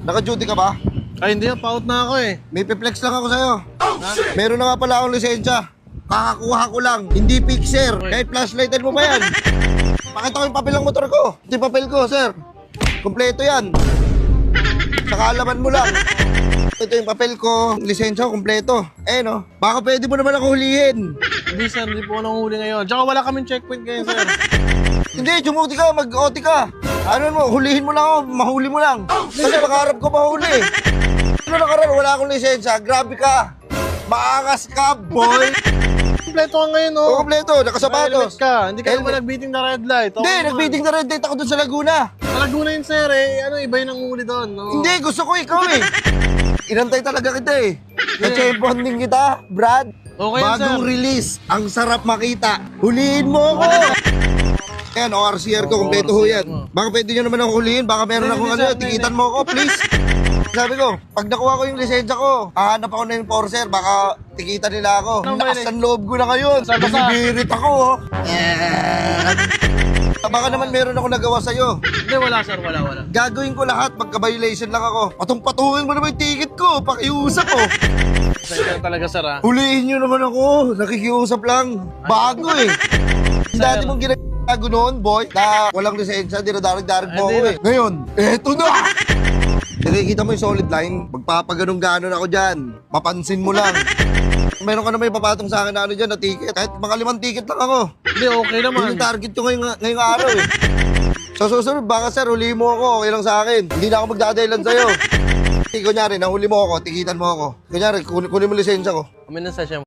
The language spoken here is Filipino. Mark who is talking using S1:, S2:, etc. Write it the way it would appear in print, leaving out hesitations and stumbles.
S1: Naka-duty ka ba?
S2: Ay, hindi. Paut na ako eh.
S1: May piplex lang ako sa'yo. Meron na nga pala akong lisensya. Kakakuha ko lang. Hindi fixer. Kahit flashlightan mo ba yan? Pakita ko yung papel ng motor ko. Ito yung papel ko, sir. Kompleto yan. Sa kaalaman mo lang. Ito yung papel ko. Lisensya ko, kompleto. Eh no, baka pwede mo naman ako hulihin.
S2: Hindi sir, hindi po ako nanghuli ngayon. Tsaka wala kaming checkpoint ngayon sir.
S1: Hindi, jumuti ka, mag-OT ka. Ano mo, hulihin mo lang ako, mahuli mo lang. Kasi makaharap ko mahuli. Ano nakaraan, wala akong lisensya. Grabe ka. Maangas ka, boy.
S2: Kompleto ka ngayon oh.
S1: O, kompleto, nakasapatos.
S2: Helmet ka. Hindi ka naman
S1: Helmet.
S2: nag-beating na red light.
S1: Hindi, nag-beating na red light ako dun sa Laguna.
S2: Sa Laguna yun sir eh. Ano, iba yung nanghuli doon. No?
S1: Hindi, gusto ko ikaw eh. Inantay talaga kita eh. Na-champion din kita, Brad.
S2: Okay yun,
S1: Bagong
S2: sir.
S1: release, ang sarap makita. Huliin mo ako. Ayan, ORCR ko, kompleto ho yan. Baka pwede nyo naman akong huliin, baka meron akong
S2: Hindi,
S1: ano,
S2: sir,
S1: tikitan mo ako, please. Sabi ko, pag nakuha ko yung lisensya ko, hahanap ako na yung enforcer, baka tikitan nila ako.
S2: Ano ba yun?
S1: Lakas ng loob ko na ngayon.
S2: Basa-basa.
S1: Binibirit ako, oh. Baka naman meron ako nagawa sa'yo.
S2: Hindi, wala sir. Wala.
S1: Gagawin ko lahat, magka-violation lang ako. Patong-patungin mo naman yung ticket ko, pakiusap ko.
S2: Sir talaga sir ah.
S1: Huliin nyo naman ako, nakikiusap lang. Bago eh. Dati mong ginagago noon, boy, na walang lisensya, dinadarig-darig mo ako eh. Ngayon, eto na! Nakikita mo yung solid line, magpapaganong-ganon ako dyan. Mapansin mo lang. Meron ka naman ipapatong sa akin na ano dyan, na ticket. Kahit mga 5 ticket lang ako.
S2: Hindi, okay
S1: Yun
S2: naman.
S1: yung target ko ngayong araw eh. Sa susunod, baka sir, huli mo ako, okay lang sa akin. Hindi na ako magdadahilan sa'yo. Kunyari, nahuli mo ako, tikitan mo ako. Kunyari, kunin mo lisensya ko.
S2: Kami na sa siya.